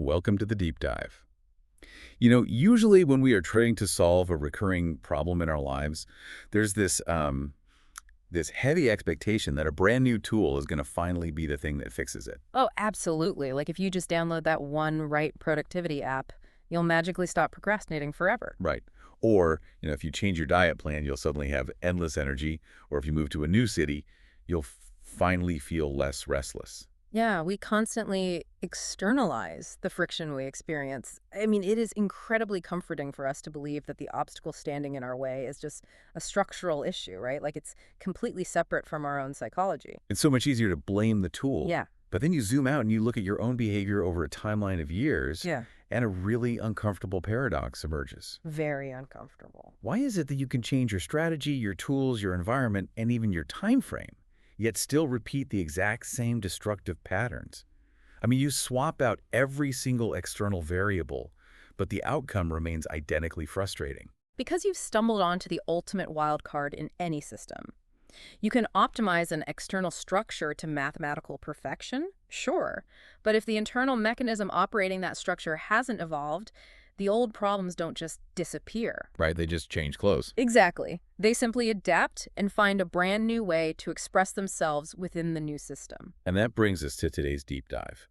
Welcome to the deep dive. Usually when we are trying to solve a recurring problem in our lives, there's this heavy expectation that a brand new tool is going to finally be the thing that fixes it. Oh, absolutely. Like if you just download that one right productivity app, you'll magically stop procrastinating forever. Right. Or, if you change your diet plan, you'll suddenly have endless energy. Or if you move to a new city, you'll finally feel less restless. Yeah, we constantly externalize the friction we experience. I mean, it is incredibly comforting for us to believe that the obstacle standing in our way is just a structural issue, right? Like it's completely separate from our own psychology. It's so much easier to blame the tool. Yeah, But then you zoom out and you look at your own behavior over a timeline of years, yeah, and a really uncomfortable paradox emerges. very uncomfortable. Why is it that you can change your strategy, your tools, your environment, and even your time frame, yet still repeat the exact same destructive patterns? I mean, you swap out every single external variable, but the outcome remains identically frustrating. Because you've stumbled onto the ultimate wild card in any system. You can optimize an external structure to mathematical perfection, sure, but if the internal mechanism operating that structure hasn't evolved, the old problems don't just disappear. Right? They just change clothes. Exactly. They simply adapt and find a brand new way to express themselves within the new system. And that brings us to today's deep dive.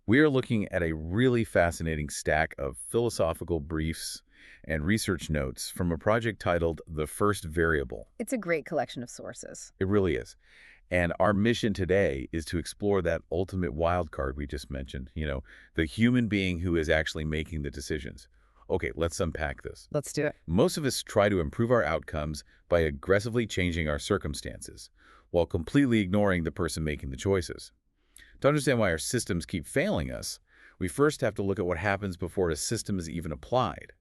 We are looking at a really fascinating stack of philosophical briefs and research notes from a project titled The First Variable. It's a great collection of sources. It really is. And our mission today is to explore that ultimate wild card we just mentioned, the human being who is actually making the decisions. Okay, let's unpack this. Let's do it. Most of us try to improve our outcomes by aggressively changing our circumstances, while completely ignoring the person making the choices. To understand why our systems keep failing us, we first have to look at what happens before a system is even applied.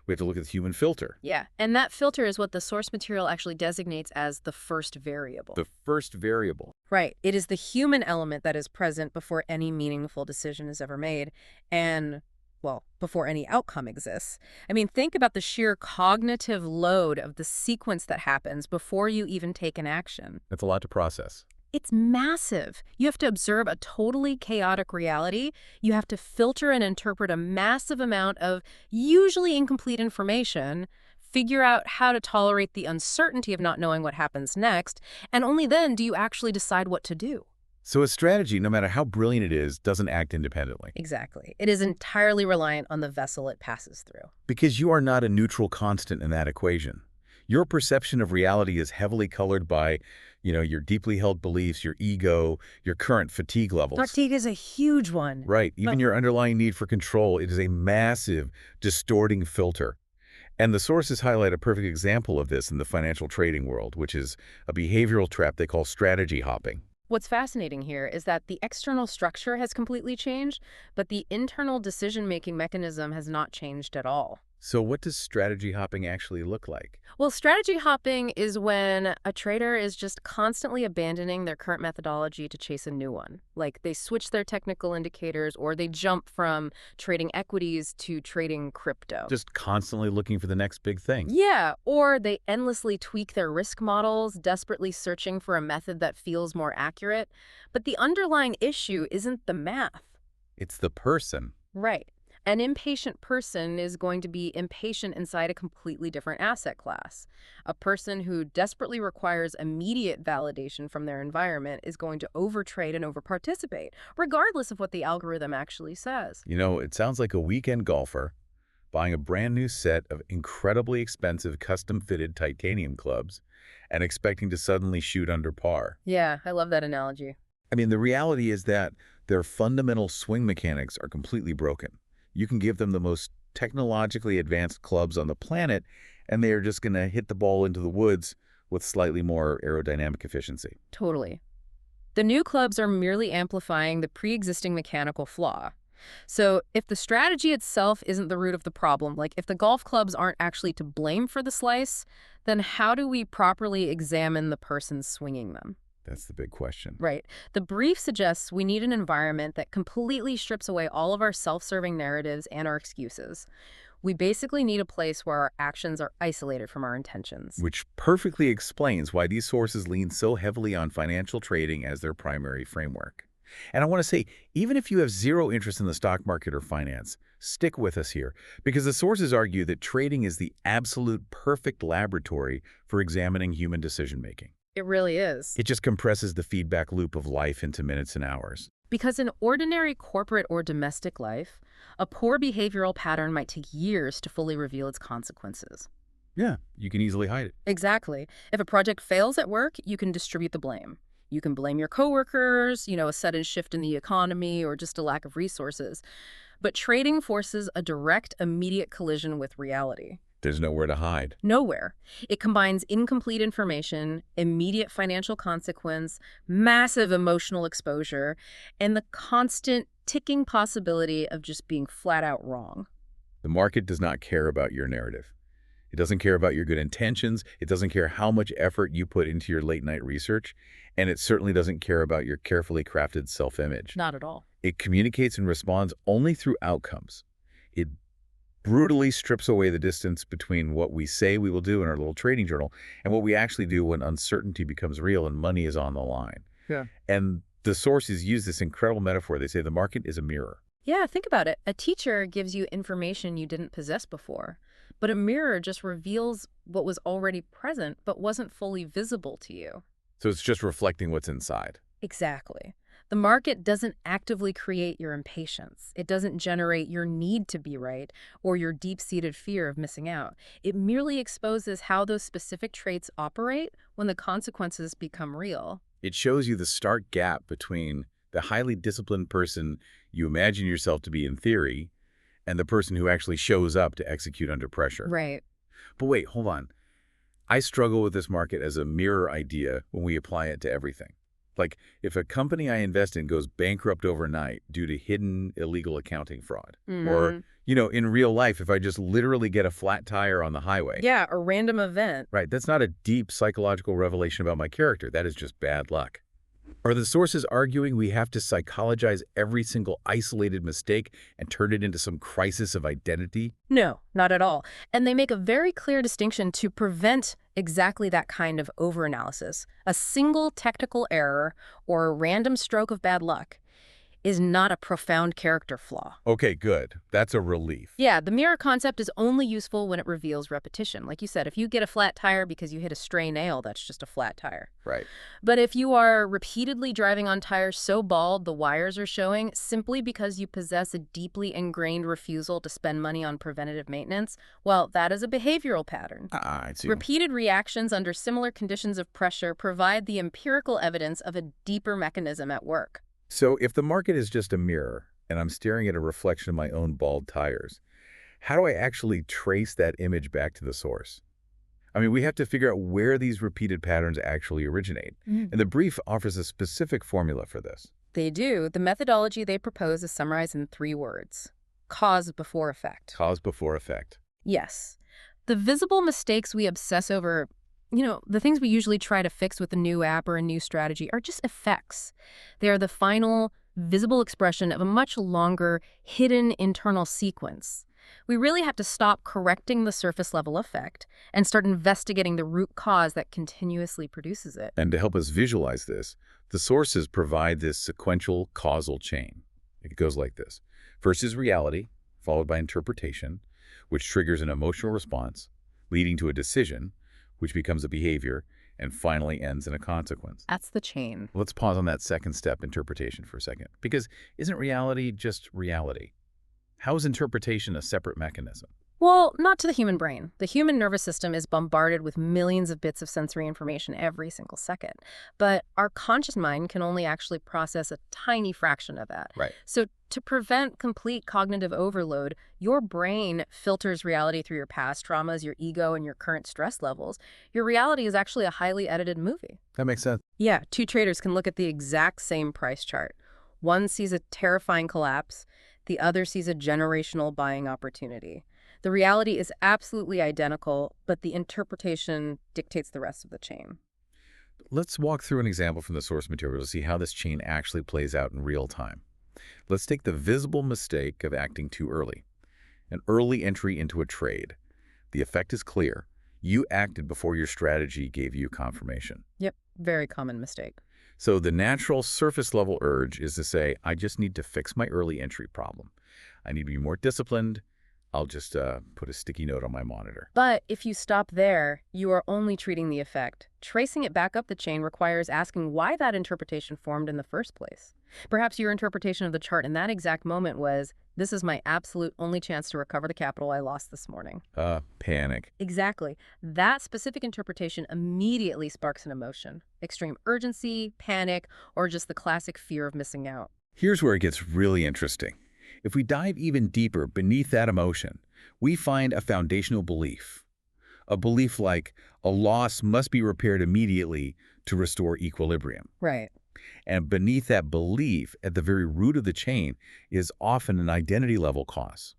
We have to look at the human filter. Yeah, and that filter is what the source material actually designates as the first variable. The first variable. Right. It is the human element that is present before any meaningful decision is ever made and, well, before any outcome exists. I mean, think about the sheer cognitive load of the sequence that happens before you even take an action. That's a lot to process. It's massive. You have to observe a totally chaotic reality. You have to filter and interpret a massive amount of usually incomplete information, figure out how to tolerate the uncertainty of not knowing what happens next, and only then do you actually decide what to do. So a strategy, no matter how brilliant it is, doesn't act independently. Exactly. It is entirely reliant on the vessel it passes through. Because you are not a neutral constant in that equation. Your perception of reality is heavily colored by, your deeply held beliefs, your ego, your current fatigue levels. Fatigue is a huge one. Right. Even your underlying need for control, it is a massive, distorting filter. And the sources highlight a perfect example of this in the financial trading world, which is a behavioral trap they call strategy hopping. What's fascinating here is that the external structure has completely changed, but the internal decision-making mechanism has not changed at all. So what does strategy hopping actually look like? Well, strategy hopping is when a trader is just constantly abandoning their current methodology to chase a new one. Like they switch their technical indicators or they jump from trading equities to trading crypto. Just constantly looking for the next big thing. Yeah, or they endlessly tweak their risk models, desperately searching for a method that feels more accurate. But the underlying issue isn't the math. It's the person. Right. An impatient person is going to be impatient inside a completely different asset class. A person who desperately requires immediate validation from their environment is going to overtrade and overparticipate, regardless of what the algorithm actually says. It sounds like a weekend golfer buying a brand new set of incredibly expensive custom-fitted titanium clubs and expecting to suddenly shoot under par. Yeah, I love that analogy. I mean, the reality is that their fundamental swing mechanics are completely broken. You can give them the most technologically advanced clubs on the planet, and they are just going to hit the ball into the woods with slightly more aerodynamic efficiency. Totally. The new clubs are merely amplifying the pre-existing mechanical flaw. So if the strategy itself isn't the root of the problem, like if the golf clubs aren't actually to blame for the slice, then how do we properly examine the person swinging them? That's the big question. Right. The brief suggests we need an environment that completely strips away all of our self-serving narratives and our excuses. We basically need a place where our actions are isolated from our intentions. Which perfectly explains why these sources lean so heavily on financial trading as their primary framework. And I want to say, even if you have zero interest in the stock market or finance, stick with us here, because the sources argue that trading is the absolute perfect laboratory for examining human decision-making. It really is. It just compresses the feedback loop of life into minutes and hours. Because in ordinary corporate or domestic life, a poor behavioral pattern might take years to fully reveal its consequences. Yeah, you can easily hide it. Exactly. If a project fails at work, you can distribute the blame. You can blame your coworkers, a sudden shift in the economy, or just a lack of resources. But trading forces a direct, immediate collision with reality. There's nowhere to hide. Nowhere. It combines incomplete information, immediate financial consequence, massive emotional exposure, and the constant ticking possibility of just being flat out wrong. The market does not care about your narrative. It doesn't care about your good intentions. It doesn't care how much effort you put into your late-night research. And it certainly doesn't care about your carefully crafted self-image. Not at all. It communicates and responds only through outcomes. It brutally strips away the distance between what we say we will do in our little trading journal and what we actually do when uncertainty becomes real and money is on the line. Yeah. And the sources use this incredible metaphor. They say the market is a mirror. Yeah, think about it. A teacher gives you information you didn't possess before, but a mirror just reveals what was already present but wasn't fully visible to you. So it's just reflecting what's inside. Exactly. The market doesn't actively create your impatience. It doesn't generate your need to be right or your deep-seated fear of missing out. It merely exposes how those specific traits operate when the consequences become real. It shows you the stark gap between the highly disciplined person you imagine yourself to be in theory and the person who actually shows up to execute under pressure. Right. But wait, hold on. I struggle with this market as a mirror idea when we apply it to everything. Like, if a company I invest in goes bankrupt overnight due to hidden illegal accounting fraud, or, in real life, if I just literally get a flat tire on the highway. Yeah, a random event. Right, that's not a deep psychological revelation about my character. That is just bad luck. Are the sources arguing we have to psychologize every single isolated mistake and turn it into some crisis of identity? No, not at all. And they make a very clear distinction to prevent exactly that kind of overanalysis. A single technical error or a random stroke of bad luck is not a profound character flaw. Okay, good. That's a relief. Yeah, the mirror concept is only useful when it reveals repetition. Like you said, if you get a flat tire because you hit a stray nail, that's just a flat tire. Right. But if you are repeatedly driving on tires so bald the wires are showing simply because you possess a deeply ingrained refusal to spend money on preventative maintenance, well, that is a behavioral pattern. I see. Repeated reactions under similar conditions of pressure provide the empirical evidence of a deeper mechanism at work. So if the market is just a mirror and I'm staring at a reflection of my own bald tires, how do I actually trace that image back to the source? I mean, we have to figure out where these repeated patterns actually originate. And the brief offers a specific formula for this. They do. The methodology they propose is summarized in 3 words. Cause before effect. Cause before effect. Yes. The visible mistakes we obsess over, the things we usually try to fix with a new app or a new strategy are just effects. They are the final, visible expression of a much longer, hidden internal sequence. We really have to stop correcting the surface-level effect and start investigating the root cause that continuously produces it. And to help us visualize this, the sources provide this sequential causal chain. It goes like this. First is reality, followed by interpretation, which triggers an emotional response, leading to a decision, which becomes a behavior, and finally ends in a consequence. That's the chain. Let's pause on that second step, interpretation, for a second. Because isn't reality just reality? How is interpretation a separate mechanism? Well, not to the human brain. The human nervous system is bombarded with millions of bits of sensory information every single second. But our conscious mind can only actually process a tiny fraction of that. Right. So to prevent complete cognitive overload, your brain filters reality through your past traumas, your ego, and your current stress levels. Your reality is actually a highly edited movie. That makes sense. Yeah, 2 traders can look at the exact same price chart. One sees a terrifying collapse. The other sees a generational buying opportunity. The reality is absolutely identical, but the interpretation dictates the rest of the chain. Let's walk through an example from the source material to see how this chain actually plays out in real time. Let's take the visible mistake of acting too early. An early entry into a trade. The effect is clear. You acted before your strategy gave you confirmation. Yep, very common mistake. So the natural surface level urge is to say, I just need to fix my early entry problem. I need to be more disciplined. I'll just put a sticky note on my monitor. But if you stop there, you are only treating the effect. Tracing it back up the chain requires asking why that interpretation formed in the first place. Perhaps your interpretation of the chart in that exact moment was, this is my absolute only chance to recover the capital I lost this morning. Panic. Exactly. That specific interpretation immediately sparks an emotion. Extreme urgency, panic, or just the classic fear of missing out. Here's where it gets really interesting. If we dive even deeper beneath that emotion, we find a foundational belief. A belief like a loss must be repaired immediately to restore equilibrium. Right. And beneath that belief, at the very root of the chain, is often an identity-level cause.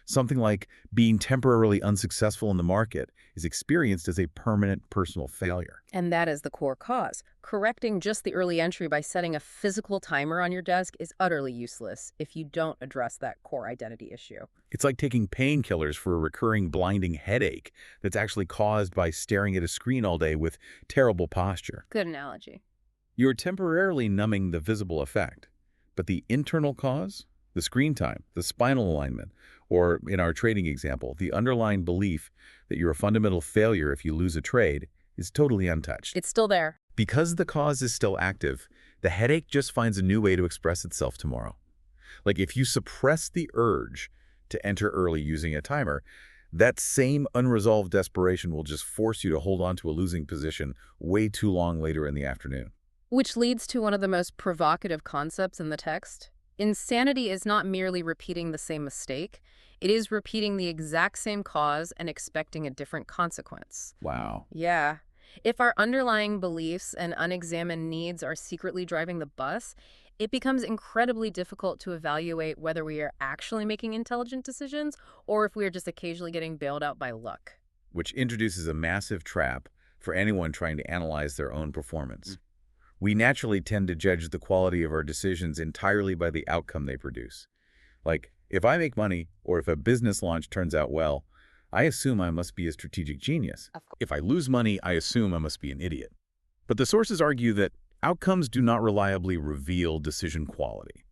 Something like being temporarily unsuccessful in the market is experienced as a permanent personal failure. And that is the core cause. Correcting just the early entry by setting a physical timer on your desk is utterly useless if you don't address that core identity issue. It's like taking painkillers for a recurring blinding headache that's actually caused by staring at a screen all day with terrible posture. Good analogy. You're temporarily numbing the visible effect, but the internal cause, the screen time, the spinal alignment, or in our trading example, the underlying belief that you're a fundamental failure if you lose a trade, is totally untouched. It's still there. Because the cause is still active, the headache just finds a new way to express itself tomorrow. Like if you suppress the urge to enter early using a timer, that same unresolved desperation will just force you to hold on to a losing position way too long later in the afternoon. Which leads to one of the most provocative concepts in the text. Insanity is not merely repeating the same mistake. It is repeating the exact same cause and expecting a different consequence. Wow. Yeah. If our underlying beliefs and unexamined needs are secretly driving the bus, it becomes incredibly difficult to evaluate whether we are actually making intelligent decisions or if we are just occasionally getting bailed out by luck. Which introduces a massive trap for anyone trying to analyze their own performance. We naturally tend to judge the quality of our decisions entirely by the outcome they produce. Like, if I make money or if a business launch turns out well, I assume I must be a strategic genius. If I lose money, I assume I must be an idiot. But the sources argue that outcomes do not reliably reveal decision quality.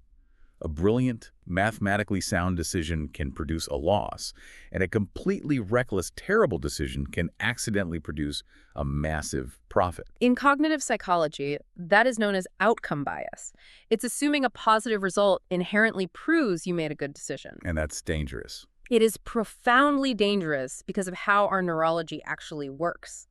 A brilliant, mathematically sound decision can produce a loss, and a completely reckless, terrible decision can accidentally produce a massive profit. In cognitive psychology, that is known as outcome bias. It's assuming a positive result inherently proves you made a good decision. And that's dangerous. It is profoundly dangerous because of how our neurology actually works.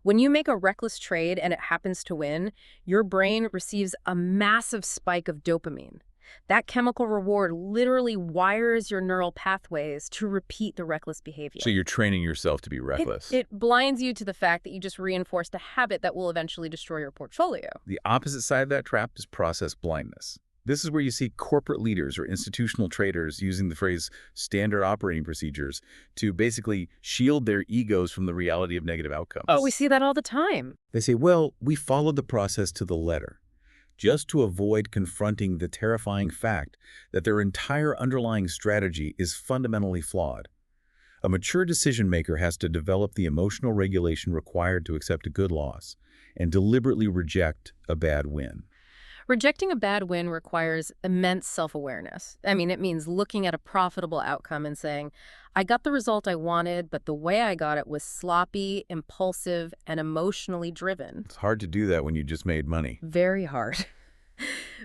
When you make a reckless trade and it happens to win, your brain receives a massive spike of dopamine. That chemical reward literally wires your neural pathways to repeat the reckless behavior. So you're training yourself to be reckless. It blinds you to the fact that you just reinforced a habit that will eventually destroy your portfolio. The opposite side of that trap is process blindness. This is where you see corporate leaders or institutional traders using the phrase standard operating procedures to basically shield their egos from the reality of negative outcomes. Oh, we see that all the time. They say, well, we followed the process to the letter, just to avoid confronting the terrifying fact that their entire underlying strategy is fundamentally flawed. A mature decision maker has to develop the emotional regulation required to accept a good loss and deliberately reject a bad win. Rejecting a bad win requires immense self-awareness. I mean, it means looking at a profitable outcome and saying, I got the result I wanted, but the way I got it was sloppy, impulsive, and emotionally driven. It's hard to do that when you just made money. Very hard.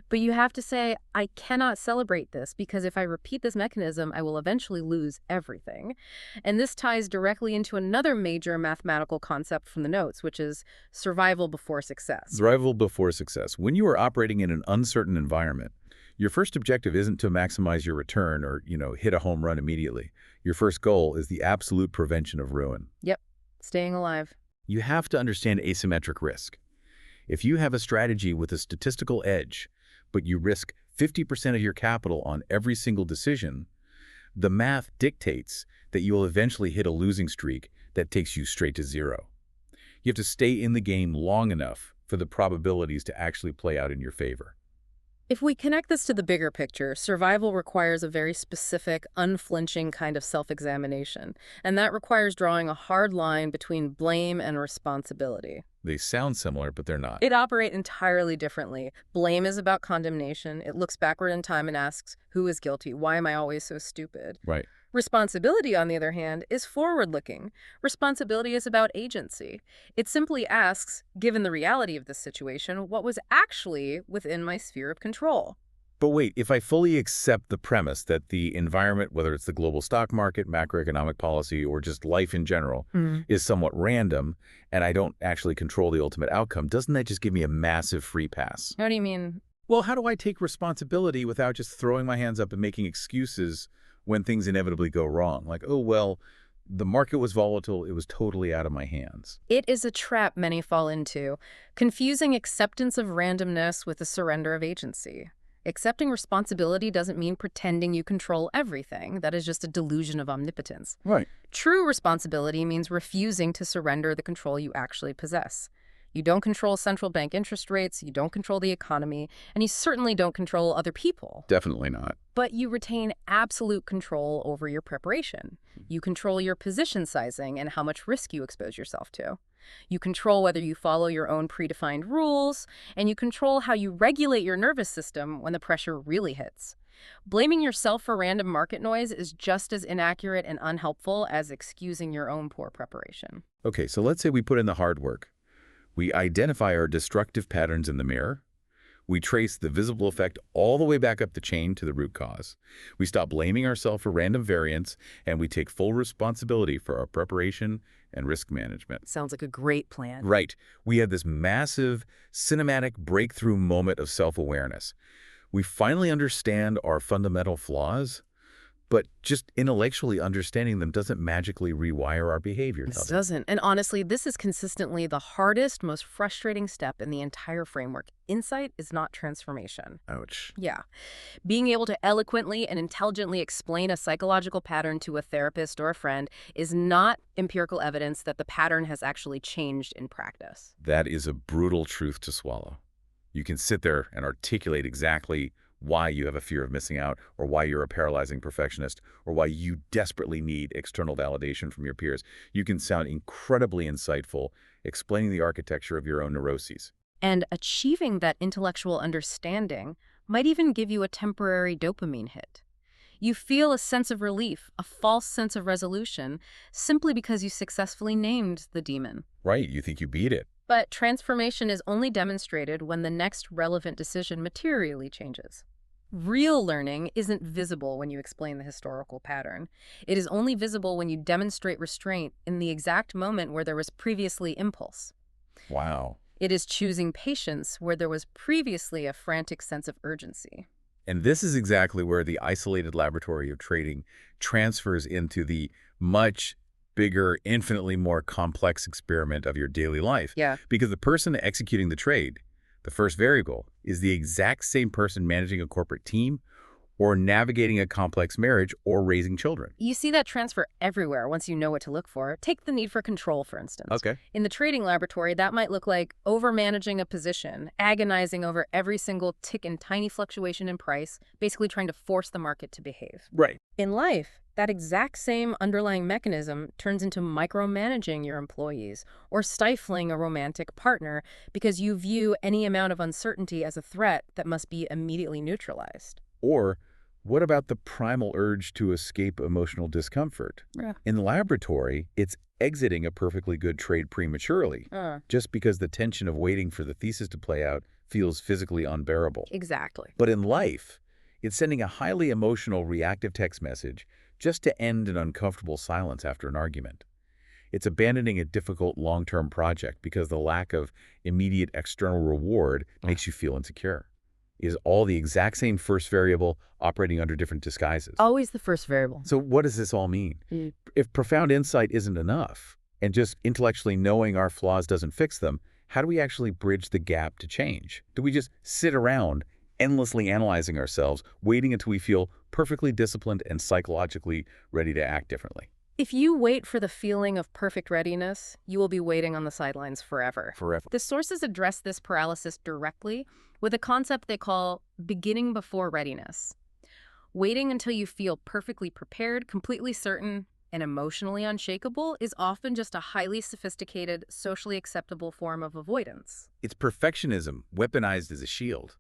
But you have to say, I cannot celebrate this because if I repeat this mechanism, I will eventually lose everything. And this ties directly into another major mathematical concept from the notes, which is survival before success. Survival before success. When you are operating in an uncertain environment, your first objective isn't to maximize your return or, hit a home run immediately. Your first goal is the absolute prevention of ruin. Yep, staying alive. You have to understand asymmetric risk. If you have a strategy with a statistical edge, but you risk 50% of your capital on every single decision, the math dictates that you will eventually hit a losing streak that takes you straight to zero. You have to stay in the game long enough for the probabilities to actually play out in your favor. If we connect this to the bigger picture, survival requires a very specific, unflinching kind of self-examination, and that requires drawing a hard line between blame and responsibility. They sound similar, but they're not. It operate entirely differently. Blame is about condemnation. It looks backward in time and asks, who is guilty? Why am I always so stupid? Right. Responsibility, on the other hand, is forward-looking. Responsibility is about agency. It simply asks, given the reality of this situation, what was actually within my sphere of control? But wait, if I fully accept the premise that the environment, whether it's the global stock market, macroeconomic policy, or just life in general, is somewhat random, and I don't actually control the ultimate outcome, doesn't that just give me a massive free pass? How do you mean? Well, how do I take responsibility without just throwing my hands up and making excuses when things inevitably go wrong? Like, oh, well, the market was volatile. It was totally out of my hands. It is a trap many fall into, confusing acceptance of randomness with a surrender of agency. Accepting responsibility doesn't mean pretending you control everything. That is just a delusion of omnipotence. Right. True responsibility means refusing to surrender the control you actually possess. You don't control central bank interest rates, you don't control the economy, and you certainly don't control other people. Definitely not. But you retain absolute control over your preparation. You control your position sizing and how much risk you expose yourself to. You control whether you follow your own predefined rules, and you control how you regulate your nervous system when the pressure really hits. Blaming yourself for random market noise is just as inaccurate and unhelpful as excusing your own poor preparation. Okay, so let's say we put in the hard work. We identify our destructive patterns in the mirror. We trace the visible effect all the way back up the chain to the root cause. We stop blaming ourselves for random variance, and we take full responsibility for our preparation and risk management. Sounds like a great plan. Right. We had this massive cinematic breakthrough moment of self-awareness. We finally understand our fundamental flaws, but just intellectually understanding them doesn't magically rewire our behavior. This doesn't. And honestly, this is consistently the hardest, most frustrating step in the entire framework. Insight is not transformation. Ouch. Yeah. Being able to eloquently and intelligently explain a psychological pattern to a therapist or a friend is not empirical evidence that the pattern has actually changed in practice. That is a brutal truth to swallow. You can sit there and articulate exactly why you have a fear of missing out, or why you're a paralyzing perfectionist, or why you desperately need external validation from your peers. You can sound incredibly insightful, explaining the architecture of your own neuroses. And achieving that intellectual understanding might even give you a temporary dopamine hit. You feel a sense of relief, a false sense of resolution, simply because you successfully named the demon. Right, you think you beat it. But transformation is only demonstrated when the next relevant decision materially changes. Real learning isn't visible when you explain the historical pattern. It is only visible when you demonstrate restraint in the exact moment where there was previously impulse. Wow. It is choosing patience where there was previously a frantic sense of urgency. And this is exactly where the isolated laboratory of trading transfers into the much bigger, infinitely more complex experiment of your daily life. Yeah. Because the person executing the trade, the first variable, is the exact same person managing a corporate team or navigating a complex marriage or raising children. You see that transfer everywhere once you know what to look for. Take the need for control, for instance. Okay. In the trading laboratory, that might look like overmanaging a position, agonizing over every single tick and tiny fluctuation in price, basically trying to force the market to behave. Right. In life, that exact same underlying mechanism turns into micromanaging your employees or stifling a romantic partner because you view any amount of uncertainty as a threat that must be immediately neutralized. Or what about the primal urge to escape emotional discomfort? Yeah. In the laboratory, it's exiting a perfectly good trade prematurely, just because the tension of waiting for the thesis to play out feels physically unbearable. Exactly. But in life, it's sending a highly emotional reactive text message just to end an uncomfortable silence after an argument. It's abandoning a difficult long-term project because the lack of immediate external reward makes you feel insecure. Is all the exact same first variable operating under different disguises. Always the first variable. So what does this all mean? If profound insight isn't enough, and just intellectually knowing our flaws doesn't fix them, how do we actually bridge the gap to change? Do we just sit around endlessly analyzing ourselves, waiting until we feel perfectly disciplined and psychologically ready to act differently? If you wait for the feeling of perfect readiness, you will be waiting on the sidelines forever. Forever. The sources address this paralysis directly with a concept they call beginning before readiness. Waiting until you feel perfectly prepared, completely certain, and emotionally unshakable is often just a highly sophisticated, socially acceptable form of avoidance. It's perfectionism weaponized as a shield.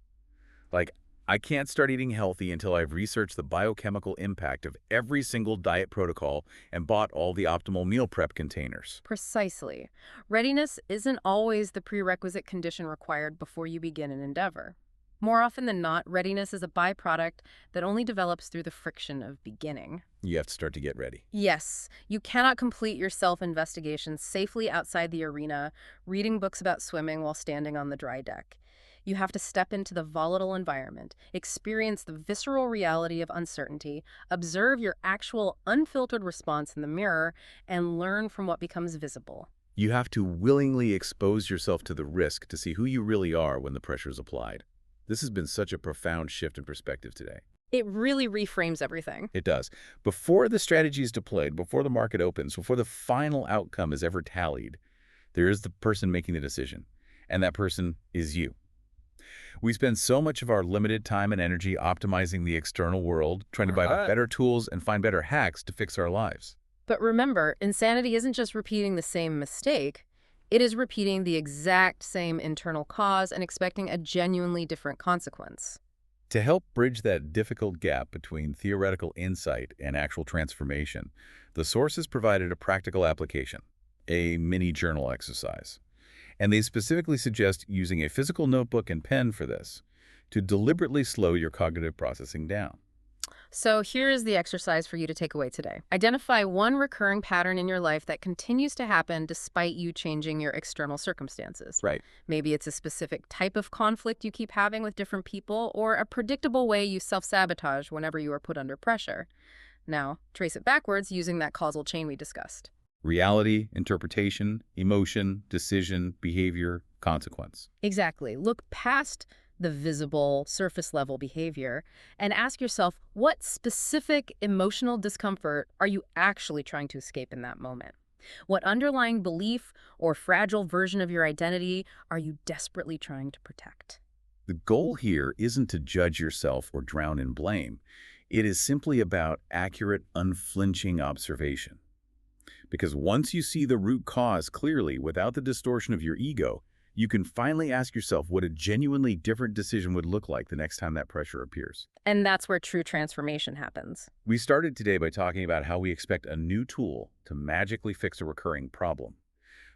Like, I can't start eating healthy until I've researched the biochemical impact of every single diet protocol and bought all the optimal meal prep containers. Precisely. Readiness isn't always the prerequisite condition required before you begin an endeavor. More often than not, readiness is a byproduct that only develops through the friction of beginning. You have to start to get ready. Yes, you cannot complete your self-investigation safely outside the arena, reading books about swimming while standing on the dry deck. You have to step into the volatile environment, experience the visceral reality of uncertainty, observe your actual unfiltered response in the mirror, and learn from what becomes visible. You have to willingly expose yourself to the risk to see who you really are when the pressure is applied. This has been such a profound shift in perspective today. It really reframes everything. It does. Before the strategy is deployed, before the market opens, before the final outcome is ever tallied, there is the person making the decision, and that person is you. We spend so much of our limited time and energy optimizing the external world, trying to buy better tools and find better hacks to fix our lives. But remember, insanity isn't just repeating the same mistake. It is repeating the exact same internal cause and expecting a genuinely different consequence. To help bridge that difficult gap between theoretical insight and actual transformation, the source has provided a practical application, a mini journal exercise. And they specifically suggest using a physical notebook and pen for this, to deliberately slow your cognitive processing down. So here is the exercise for you to take away today. Identify one recurring pattern in your life that continues to happen despite you changing your external circumstances. Right. Maybe it's a specific type of conflict you keep having with different people, or a predictable way you self-sabotage whenever you are put under pressure. Now, trace it backwards using that causal chain we discussed. Reality, interpretation, emotion, decision, behavior, consequence. Exactly. Look past the visible, surface-level behavior and ask yourself, what specific emotional discomfort are you actually trying to escape in that moment? What underlying belief or fragile version of your identity are you desperately trying to protect? The goal here isn't to judge yourself or drown in blame. It is simply about accurate, unflinching observation. Because once you see the root cause clearly without the distortion of your ego, you can finally ask yourself what a genuinely different decision would look like the next time that pressure appears. And that's where true transformation happens. We started today by talking about how we expect a new tool to magically fix a recurring problem.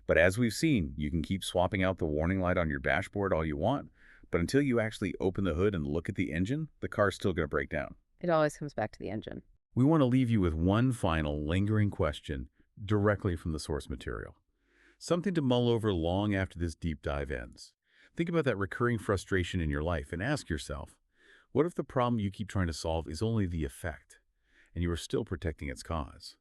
But as we've seen, you can keep swapping out the warning light on your dashboard all you want, but until you actually open the hood and look at the engine, the car's still going to break down. It always comes back to the engine. We want to leave you with one final lingering question directly from the source material. Something to mull over long after this deep dive ends. Think about that recurring frustration in your life and ask yourself, what if the problem you keep trying to solve is only the effect, and you are still protecting its cause?